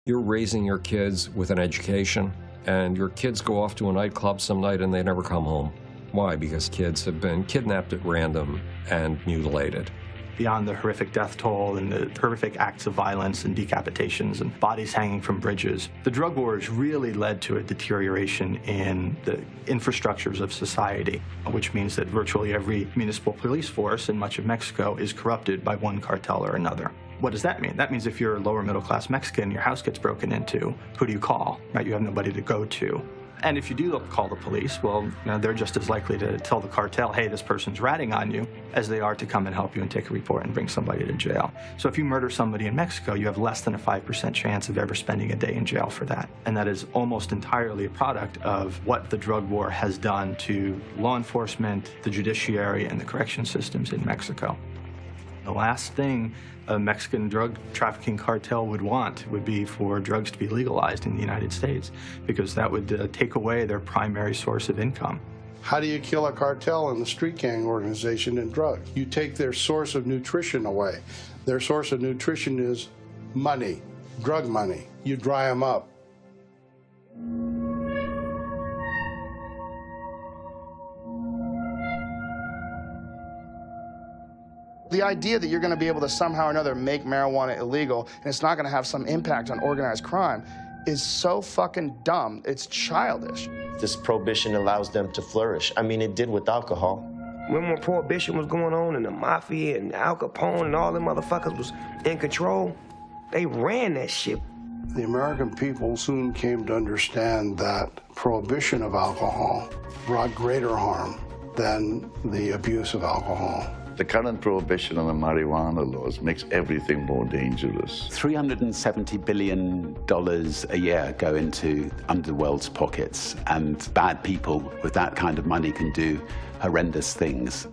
You're raising your kids with an education, and your kids go off to a nightclub some night and they never come home. Why? Because kids have been kidnapped at random and mutilated. Beyond the horrific death toll and the horrific acts of violence and decapitations and bodies hanging from bridges, the drug wars really led to a deterioration in the infrastructures of society, which means that virtually every municipal police force in much of Mexico is corrupted by one cartel or another. What does that mean? That means if you're a lower middle class Mexican, your house gets broken into, who do you call? Right? You have nobody to go to. And if you do call the police, well, they're just as likely to tell the cartel, hey, this person's ratting on you, as they are to come and help you and take a report and bring somebody to jail. So if you murder somebody in Mexico, you have less than a 5% chance of ever spending a day in jail for that. And that is almost entirely a product of what the drug war has done to law enforcement, the judiciary, and the correction systems in Mexico. The last thing a Mexican drug trafficking cartel would want would be for drugs to be legalized in the United States, because that would take away their primary source of income. How do you kill a cartel and the street gang organization in drugs? You take their source of nutrition away. Their source of nutrition is money, drug money. You dry them up. The idea that you're going to be able to somehow or another make marijuana illegal and it's not going to have some impact on organized crime is so fucking dumb. It's childish. This prohibition allows them to flourish. I mean, it did with alcohol. When prohibition was going on and the mafia and Al Capone and all them motherfuckers was in control, they ran that shit. The American people soon came to understand that prohibition of alcohol brought greater harm than the abuse of alcohol. The current prohibition on the marijuana laws makes everything more dangerous. $370 billion a year go into underworld's pockets, and bad people with that kind of money can do horrendous things.